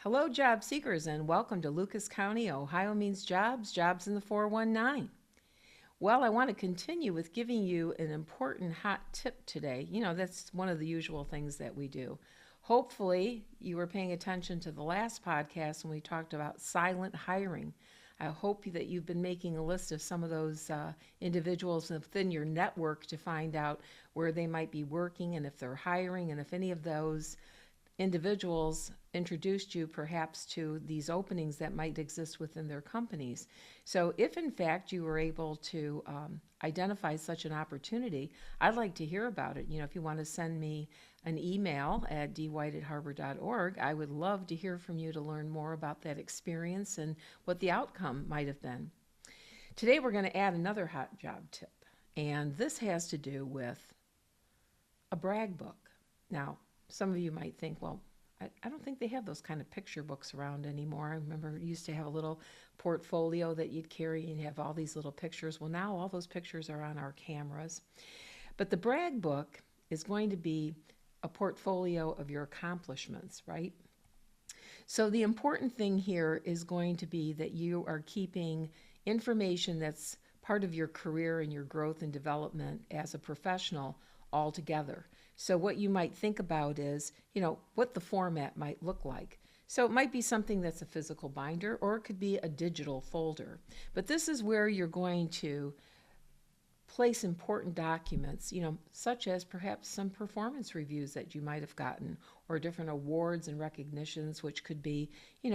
Hello, job seekers, and welcome to Lucas County, Ohio Means Jobs, Jobs in the 419. Well, I want to continue with giving you an important hot tip today. That's one of the usual things that we do. Hopefully, you were paying attention to the last podcast when we talked about silent hiring. I hope that you've been making a list of some of those individuals within your network to find out where they might be working and if they're hiring, and if any of those individuals introduced you perhaps to these openings that might exist within their companies. So if in fact you were able to identify such an opportunity, I'd like to hear about it. If you want to send me an email at dwight@harbor.org, I would love to hear from you to learn more about that experience and what the outcome might have been. Today we're going to add another hot job tip, and this has to do with a brag book. Now, some of you might think, well, I don't think they have those kind of picture books around anymore. I remember you used to have a little portfolio that you'd carry and have all these little pictures. Well, now all those pictures are on our cameras. But the brag book is going to be a portfolio of your accomplishments, right? So the important thing here is going to be that you are keeping information that's part of your career and your growth and development as a professional all together. So what you might think about is, what the format might look like. So it might be something that's a physical binder, or it could be a digital folder. But this is where you're going to place important documents, such as perhaps some performance reviews that you might have gotten, or different awards and recognitions, which could be,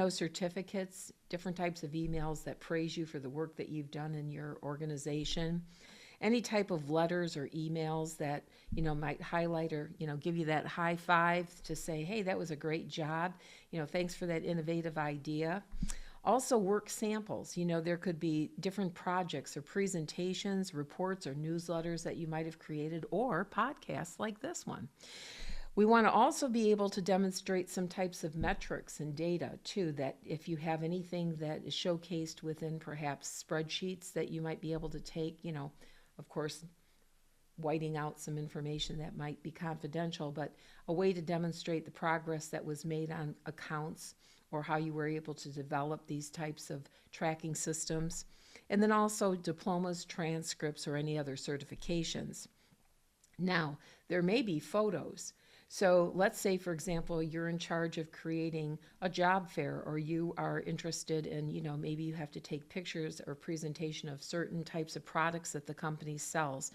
certificates, different types of emails that praise you for the work that you've done in your organization. Any type of letters or emails that, might highlight or, give you that high five to say, hey, that was a great job. Thanks for that innovative idea. Also work samples. There could be different projects or presentations, reports or newsletters that you might have created, or podcasts like this one. We want to also be able to demonstrate some types of metrics and data too, that if you have anything that is showcased within perhaps spreadsheets that you might be able to take, of course, whiting out some information that might be confidential, but a way to demonstrate the progress that was made on accounts or how you were able to develop these types of tracking systems. And then also diplomas, transcripts, or any other certifications. Now, there may be photos. So let's say, for example, you're in charge of creating a job fair, or you are interested in, maybe you have to take pictures or presentation of certain types of products that the company sells.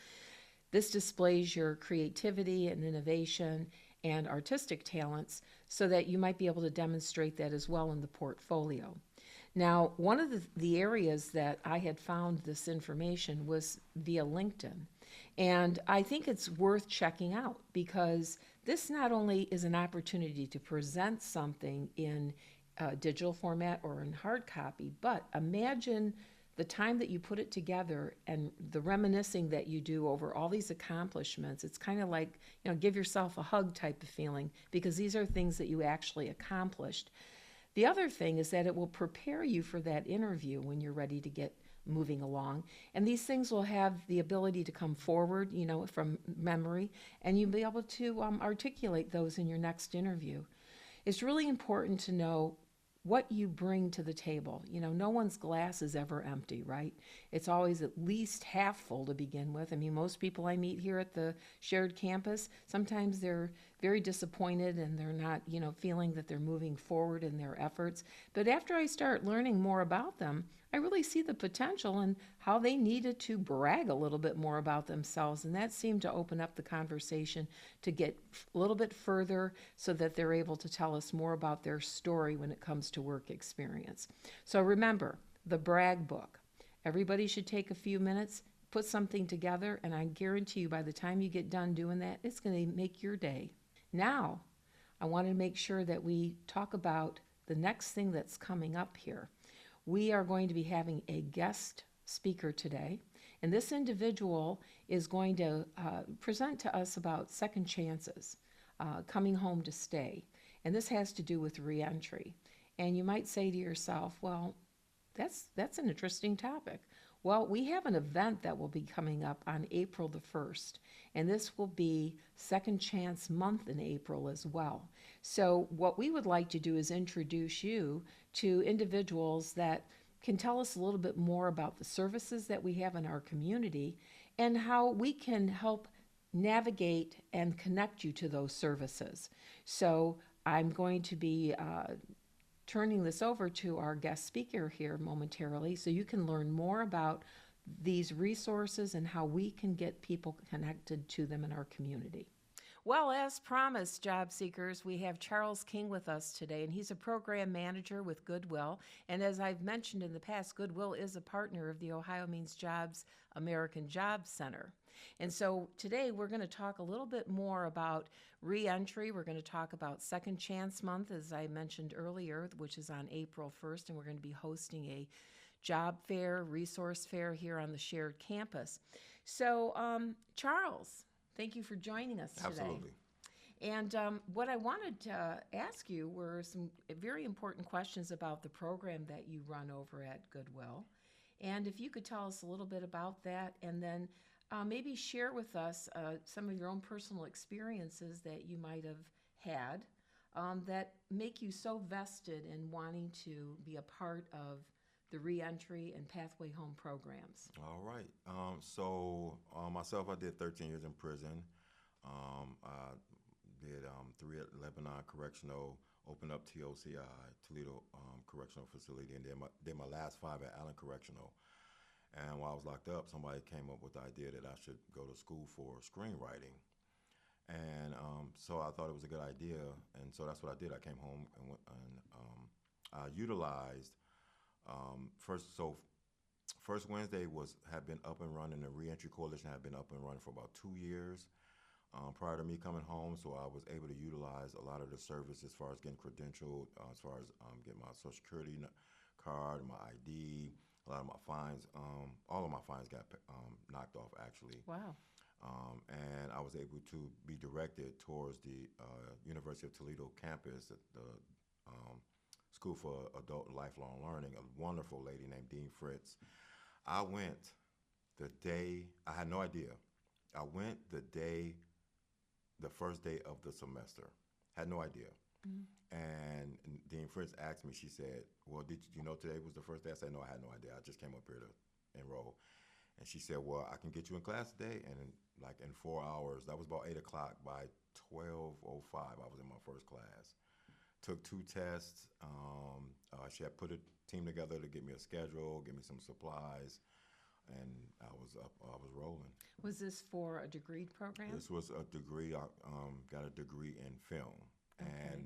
This displays your creativity and innovation and artistic talents so that you might be able to demonstrate that as well in the portfolio. Now, one of the areas that I had found this information was via LinkedIn. And I think it's worth checking out, because this not only is an opportunity to present something in digital format or in hard copy, but imagine the time that you put it together and the reminiscing that you do over all these accomplishments. It's kind of like, give yourself a hug type of feeling, because these are things that you actually accomplished. The other thing is that it will prepare you for that interview when you're ready to get moving along. And these things will have the ability to come forward, from memory, and you'll be able to articulate those in your next interview. It's really important to know what you bring to the table. No one's glass is ever empty, right? It's always at least half full to begin with. I mean, most people I meet here at the shared campus, sometimes they're very disappointed and they're not, feeling that they're moving forward in their efforts. But after I start learning more about them, I really see the potential and how they needed to brag a little bit more about themselves. And that seemed to open up the conversation to get a little bit further so that they're able to tell us more about their story when it comes to work experience. So remember, the brag book. Everybody should take a few minutes, put something together, and I guarantee you by the time you get done doing that, it's going to make your day. Now, I want to make sure that we talk about the next thing that's coming up here. We are going to be having a guest speaker today, and this individual is going to present to us about second chances, coming home to stay. And this has to do with reentry. And you might say to yourself, well, that's an interesting topic. Well, we have an event that will be coming up on April the 1st, and this will be Second Chance Month in April as well. So, what we would like to do is introduce you to individuals that can tell us a little bit more about the services that we have in our community and how we can help navigate and connect you to those services. So, I'm going to be turning this over to our guest speaker here momentarily so you can learn more about these resources and how we can get people connected to them in our community. Well, as promised, job seekers, we have Charles King with us today, and he's a program manager with Goodwill. And as I've mentioned in the past, Goodwill is a partner of the OhioMeansJobs American Jobs Center. And so today we're going to talk a little bit more about reentry. We're going to talk about Second Chance Month, as I mentioned earlier, which is on April 1st, and we're going to be hosting a job fair, resource fair here on the shared campus. So, Charles, thank you for joining us today. Absolutely. And what I wanted to ask you were some very important questions about the program that you run over at Goodwill. And if you could tell us a little bit about that, and then maybe share with us some of your own personal experiences that you might have had that make you so vested in wanting to be a part of the reentry and pathway home programs. All right. Myself, I did 13 years in prison. I did 3 at Lebanon Correctional, opened up TOCI, Toledo Correctional Facility, and did my last 5 at Allen Correctional. And while I was locked up, somebody came up with the idea that I should go to school for screenwriting. And so I thought it was a good idea, and so that's what I did. I came home and I utilized First Wednesday had been up and running. The Reentry Coalition had been up and running for about 2 years prior to me coming home. So I was able to utilize a lot of the service as far as getting credentialed, as far as getting my Social Security card, my ID. A lot of my fines, all of my fines got knocked off actually. Wow. And I was able to be directed towards the University of Toledo campus at the School for Adult and Lifelong Learning, a wonderful lady named Dean Fritz. I went the day, I had no idea. I went the first day of the semester. Had no idea. Mm-hmm. And Dean Fritz asked me, she said, well, did you know today was the first day? I said, no, I had no idea. I just came up here to enroll. And she said, well, I can get you in class today. And in 4 hours, that was about 8 o'clock. By 12:05, I was in my first class. Took 2 tests. She had put a team together to get me a schedule, give me some supplies, and I was rolling. Was this for a degree program? This was a degree. I got a degree in film, okay. And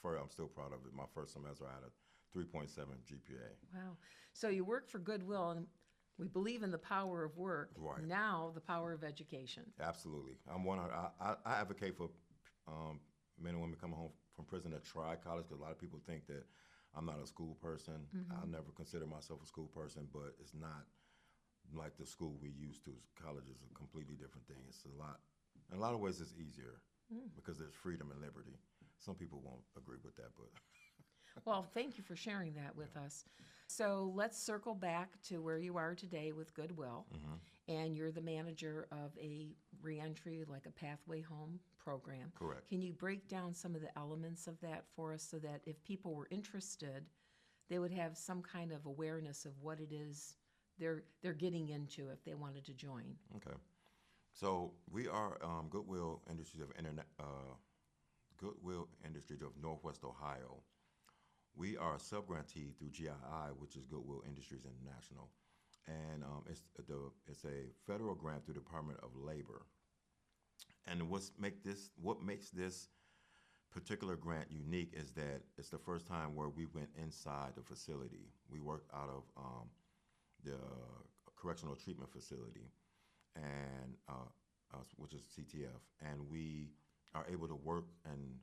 I'm still proud of it. My first semester, I had a 3.7 GPA. Wow! So you work for Goodwill, and we believe in the power of work. Right. Now, the power of education. Absolutely. I advocate for men and women coming home from prison to try college, because a lot of people think that I'm not a school person. Mm-hmm. I never consider myself a school person, but it's not like the school we used to. College is a completely different thing. It's in a lot of ways it's easier because there's freedom and liberty. Some people won't agree with that, but. Well, thank you for sharing that with us. So let's circle back to where you are today with Goodwill. Mm-hmm. And you're the manager of a reentry, like a pathway home program. Correct. Can you break down some of the elements of that for us so that if people were interested, they would have some kind of awareness of what it is they're getting into if they wanted to join? Okay. So we are Goodwill Industries of Northwest Ohio. We are a subgrantee through GII, which is Goodwill Industries International. And it's a federal grant through the Department of Labor. And what makes this particular grant unique is that it's the first time where we went inside the facility. We worked out of the Correctional Treatment Facility, and which is CTF, and we are able to work and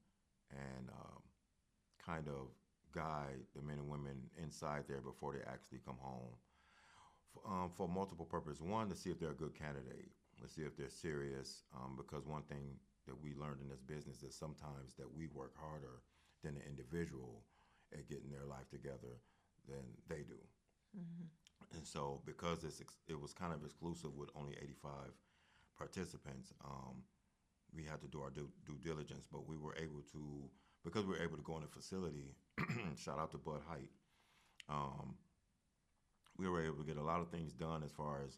kind of guide the men and women inside there before they actually come home. For multiple purposes. One, to see if they're a good candidate, to see if they're serious, because one thing that we learned in this business is sometimes that we work harder than the individual at getting their life together than they do. Mm-hmm. And so because it was kind of exclusive with only 85 participants, we had to do our due diligence, but we were able to, because we were able to go in the facility, shout out to Bud Height, um, we were able to get a lot of things done as far as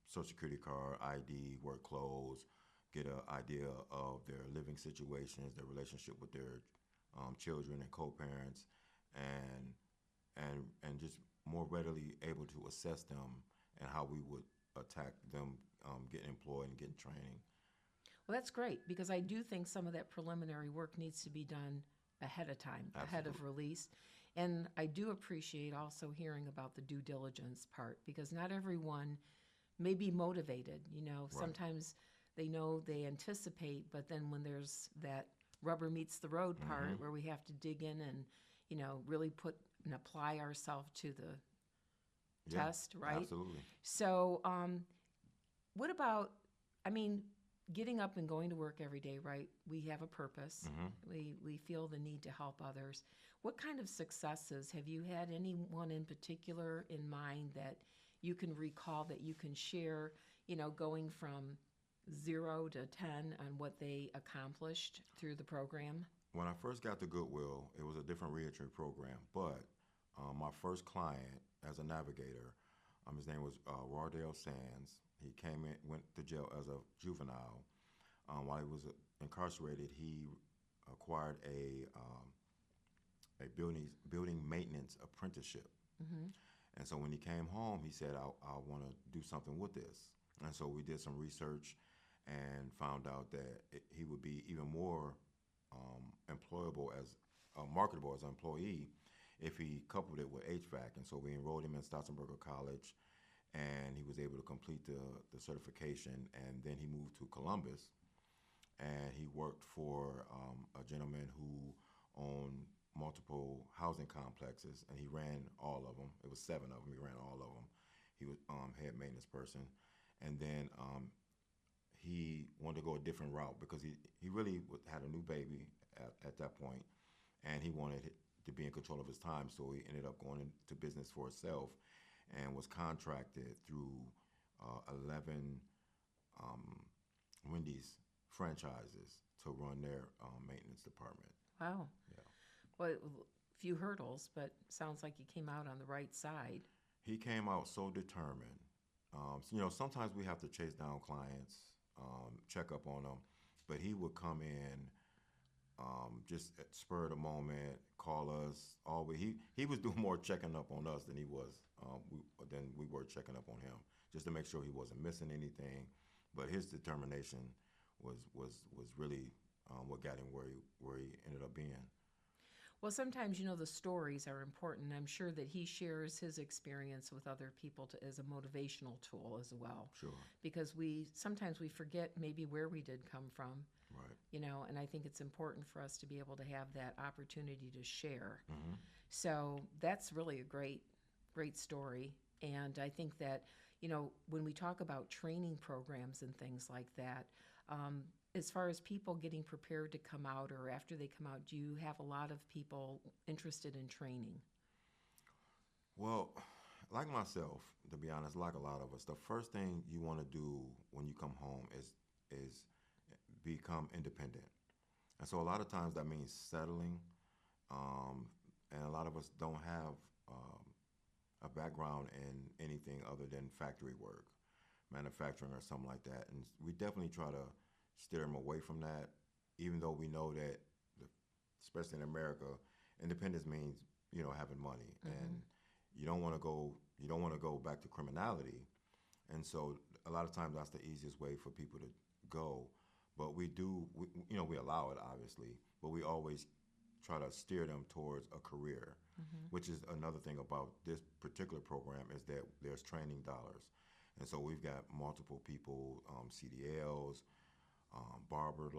social security card, ID, work clothes, get an idea of their living situations, their relationship with their children and co-parents, and and just more readily able to assess them and how we would attack them getting employed and getting training. Well, that's great because I do think some of that preliminary work needs to be done ahead of time, ahead of Absolutely. release. And I do appreciate also hearing about the due diligence part because not everyone may be motivated. You know, Right. sometimes they know they anticipate, but then when there's that rubber meets the road Mm-hmm. part where we have to dig in and, really put and apply ourselves to the Yeah, test, right? absolutely. So, what about, I mean, getting up and going to work every day, right? We have a purpose. Mm-hmm. We feel the need to help others. What kind of successes have you had anyone in particular in mind that you can recall that you can share, going from 0 to 10 on what they accomplished through the program? When I first got to Goodwill, it was a different reentry program, but my first client as a navigator, his name was Wardale Sands. He came in, went to jail as a juvenile. While he was incarcerated, he acquired a building maintenance apprenticeship. Mm-hmm. And so when he came home, he said, I want to do something with this. And so we did some research and found out that he would be even more employable as marketable as an employee if he coupled it with HVAC. And so we enrolled him in Stotzenberger College, and he was able to complete the certification. And then he moved to Columbus, and he worked for a gentleman who owned multiple housing complexes, and he ran all of them. It was 7 of them. He ran all of them. He was head maintenance person, and then he wanted to go a different route because he really had a new baby at that point, and he wanted to be in control of his time. So he ended up going into business for himself, and was contracted through 11 um, Wendy's franchises to run their maintenance department. Wow. Yeah. Well, a few hurdles, but sounds like you came out on the right side. He came out so determined. Sometimes we have to chase down clients, check up on them, but he would come in just at spur of the moment, call us. Always, he was doing more checking up on us than he was than we were checking up on him, just to make sure he wasn't missing anything. But his determination was really what got him where he ended up being. Well, sometimes, the stories are important. I'm sure that he shares his experience with other people as a motivational tool as well. Sure. Because sometimes we forget maybe where we did come from, Right. and I think it's important for us to be able to have that opportunity to share. Mm-hmm. So that's really a great, great story. And I think that, when we talk about training programs and things like that, as far as people getting prepared to come out or after they come out, do you have a lot of people interested in training? Well, like myself, to be honest, like a lot of us, the first thing you want to do when you come home is become independent. And so a lot of times that means settling, um, and a lot of us don't have um, a background in anything other than factory work, manufacturing or something like that. And we definitely try to steer them away from that, even though we know that, especially in America, independence means having money, Mm-hmm. and you don't want to go back to criminality. And so a lot of times that's the easiest way for people to go. But we allow it obviously, but we always try to steer them towards a career, Mm-hmm. which is another thing about this particular program is that there's training dollars. And so we've got multiple people, CDLs, barber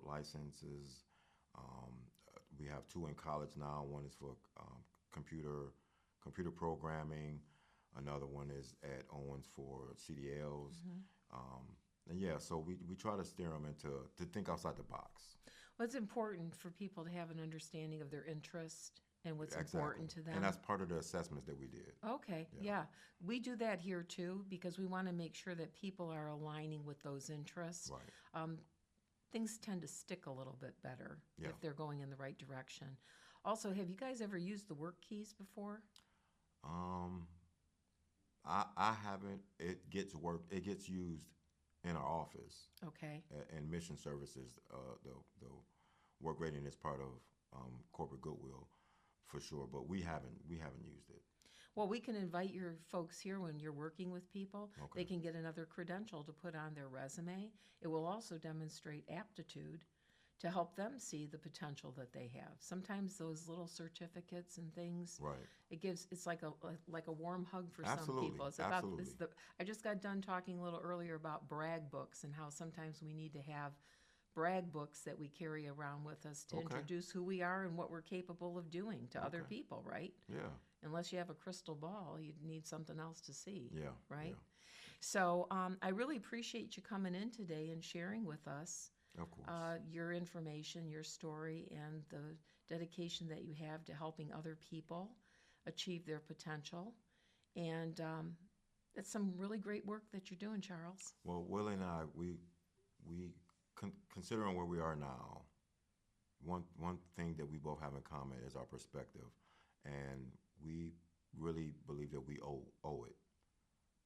licenses. Um, we have 2 in college now. One is for computer programming. Another one is at Owens for CDLs. Mm-hmm. Um, and yeah, so we try to steer them to think outside the box. Well, it's important for people to have an understanding of their interest and what's Exactly. important to them. And that's part of the assessments that we did. Okay, yeah. We do that here too because we want to make sure that people are aligning with those interests. Right. Things tend to stick a little bit better Yeah. if they're going in the right direction. Also, have you guys ever used the work keys before? Um, I haven't. It gets worked. It gets used in our office Okay. and mission services. The work rating is part of corporate Goodwill for sure, but we haven't used it. Well, we can invite your folks here when you're working with people. Okay. They can get another credential to put on their resume. It will also demonstrate aptitude to help them see the potential that they have. Sometimes those little certificates and things, Right. it's like a warm hug for some Absolutely, people. It's about absolutely. I just got done talking a little earlier about brag books and how sometimes we need to have brag books that we carry around with us to Okay. introduce who we are and what we're capable of doing to other Okay. people, right? Yeah. Unless you have a crystal ball, you'd need something else to see. Yeah. Right? Yeah. So I really appreciate you coming in today and sharing with us Of course. your information, your story, and the dedication that you have to helping other people achieve their potential. And it's some really great work that you're doing, Charles. Well, Willie and I, considering where we are now, one thing that we both have in common is our perspective, and we really believe that we owe it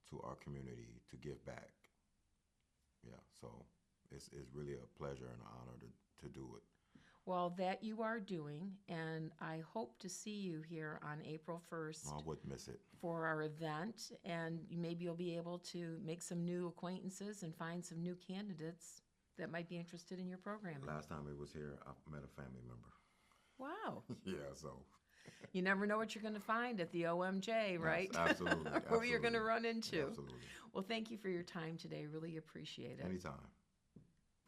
to our community to give back. Yeah, so it's really a pleasure and an honor to do it. Well, that you are doing, and I hope to see you here on April 1st. I wouldn't miss it. For our event, and maybe you'll be able to make some new acquaintances and find some new candidates that might be interested in your programming. Last time it was here, I met a family member. Wow. Yeah, so. You never know what you're going to find at the OMJ, right? Yes, absolutely. Who you're going to absolutely. run into. Absolutely. Well, thank you for your time today. Really appreciate it. Anytime.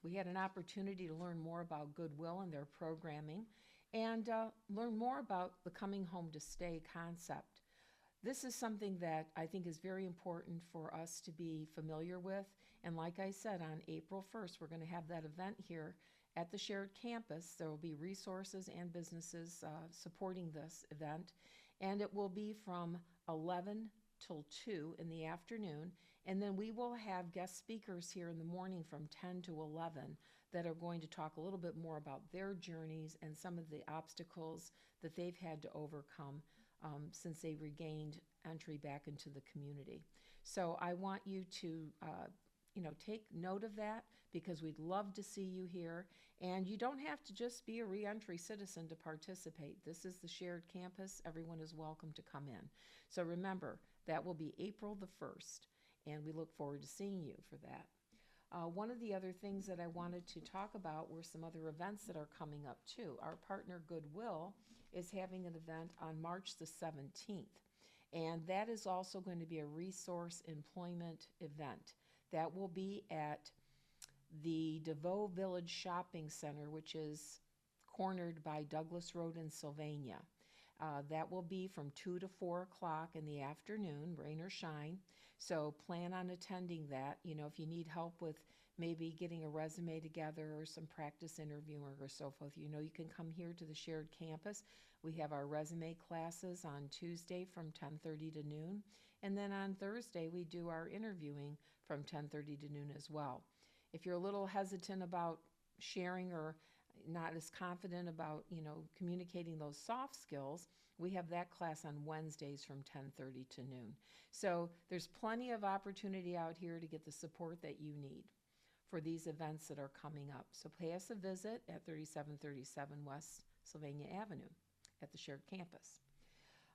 We had an opportunity to learn more about Goodwill and their programming and learn more about the coming home to stay concept. This is something that I think is very important for us to be familiar with. And like I said, on April 1st, we're going to have that event here at the shared campus. There will be resources and businesses supporting this event. And it will be from 11 till 2 in the afternoon. And then we will have guest speakers here in the morning from 10 to 11 that are going to talk a little bit more about their journeys and some of the obstacles that they've had to overcome since they regained entry back into the community. So I want you to take note of that because we'd love to see you here. And you don't have to just be a reentry citizen to participate. This is the shared campus. Everyone is welcome to come in. So remember, that will be April the 1st, and we look forward to seeing you for that. One of the other things that I wanted to talk about were some other events that are coming up too. Our partner Goodwill is having an event on March the 17th, and that is also going to be a resource employment event. That will be at the DeVoe Village Shopping Center, which is cornered by Douglas Road in Sylvania. That will be from 2 to 4 o'clock in the afternoon, rain or shine. So plan on attending that. If you need help with maybe getting a resume together or some practice interviewing or so forth, you can come here to the shared campus. We have our resume classes on Tuesday from 10:30 to noon. And then on Thursday, we do our interviewing from 10:30 to noon as well. If you're a little hesitant about sharing or not as confident about, communicating those soft skills, we have that class on Wednesdays from 10:30 to noon. So there's plenty of opportunity out here to get the support that you need for these events that are coming up. So pay us a visit at 3737 West Sylvania Avenue at the shared campus.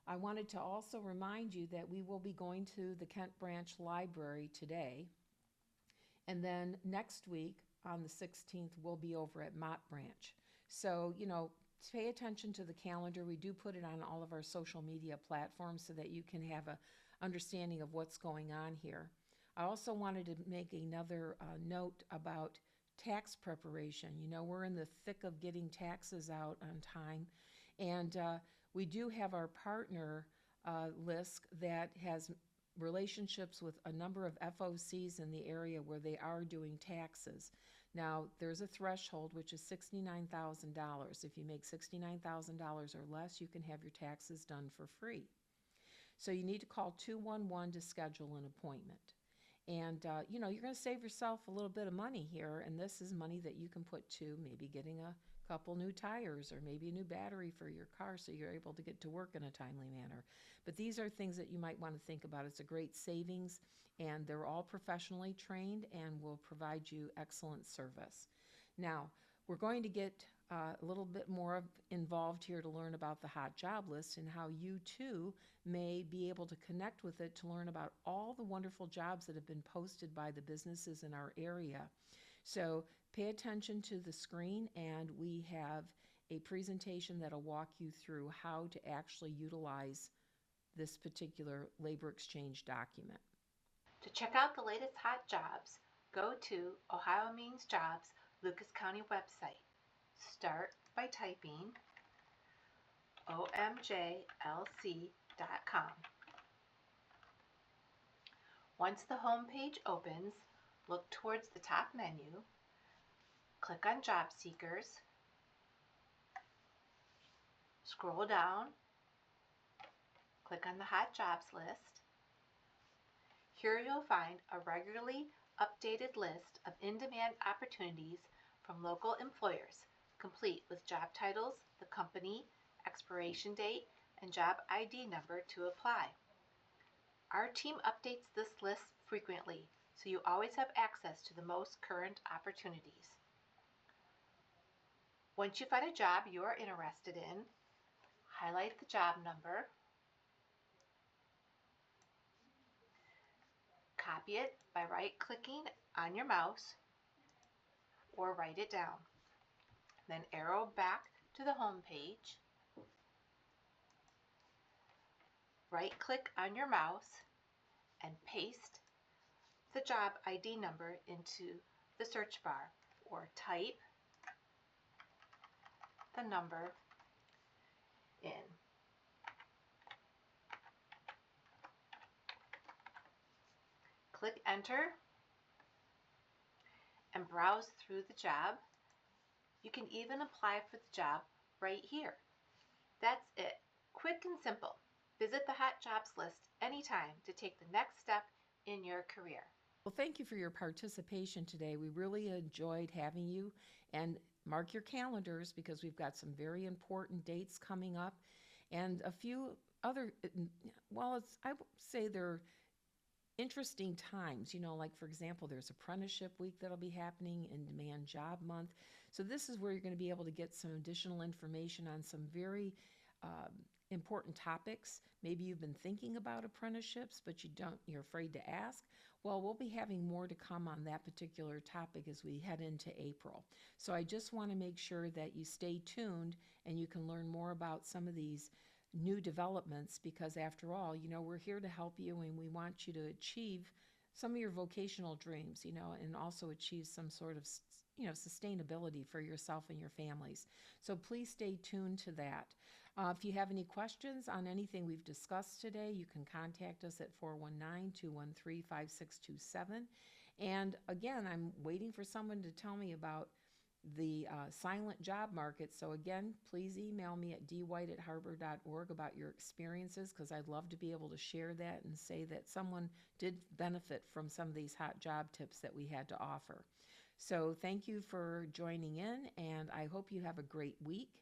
I wanted to also remind you that we will be going to the Kent Branch Library today. And then next week, on the 16th, we'll be over at Mott Branch. So, pay attention to the calendar. We do put it on all of our social media platforms so that you can have an understanding of what's going on here. I also wanted to make another note about tax preparation. We're in the thick of getting taxes out on time. And we do have our partner, LISC, that has relationships with a number of FOCs in the area where they are doing taxes. Now, there's a threshold, which is $69,000. If you make $69,000 or less, you can have your taxes done for free. So you need to call 211 to schedule an appointment. And, you're going to save yourself a little bit of money here, and this is money that you can put to maybe getting a couple new tires or maybe a new battery for your car so you're able to get to work in a timely manner. But these are things that you might want to think about. It's a great savings, and they're all professionally trained and will provide you excellent service. Now, we're going to get a little bit more involved here to learn about the hot job list and how you too may be able to connect with it to learn about all the wonderful jobs that have been posted by the businesses in our area. So pay attention to the screen, and we have a presentation that'll walk you through how to actually utilize this particular labor exchange document. To check out the latest hot jobs, go to OhioMeansJobs Lucas County website. Start by typing OMJLC.com. Once the home page opens, look towards the top menu, click on Job Seekers, scroll down, click on the Hot Jobs list. Here you'll find a regularly updated list of in-demand opportunities from local employers, complete with job titles, the company, expiration date, and job ID number to apply. Our team updates this list frequently, so you always have access to the most current opportunities. Once you find a job you are interested in, highlight the job number, copy it by right-clicking on your mouse, or write it down. Then arrow back to the home page, right-click on your mouse, and paste the job ID number into the search bar, or type the number in. Click enter and browse through the job. You can even apply for the job right here. That's it. Quick and simple. Visit the Hot Jobs list anytime to take the next step in your career. Well, thank you for your participation today. We really enjoyed having you, and mark your calendars because we've got some very important dates coming up and a few other, I would say they're interesting times, like for example, there's apprenticeship week that'll be happening in Demand Job Month. So this is where you're going to be able to get some additional information on some very important topics. Maybe you've been thinking about apprenticeships, but you're afraid to ask. Well, we'll be having more to come on that particular topic as we head into April. So I just want to make sure that you stay tuned and you can learn more about some of these new developments, because after all, we're here to help you, and we want you to achieve some of your vocational dreams, and also achieve some sort of, sustainability for yourself and your families. So please stay tuned to that. If you have any questions on anything we've discussed today, you can contact us at 419-213-5627. And again, I'm waiting for someone to tell me about the silent job market. So again, please email me at dwight@harbor.org about your experiences, because I'd love to be able to share that and say that someone did benefit from some of these hot job tips that we had to offer. So thank you for joining in, and I hope you have a great week.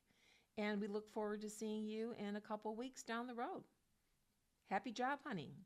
And we look forward to seeing you in a couple weeks down the road. Happy job hunting.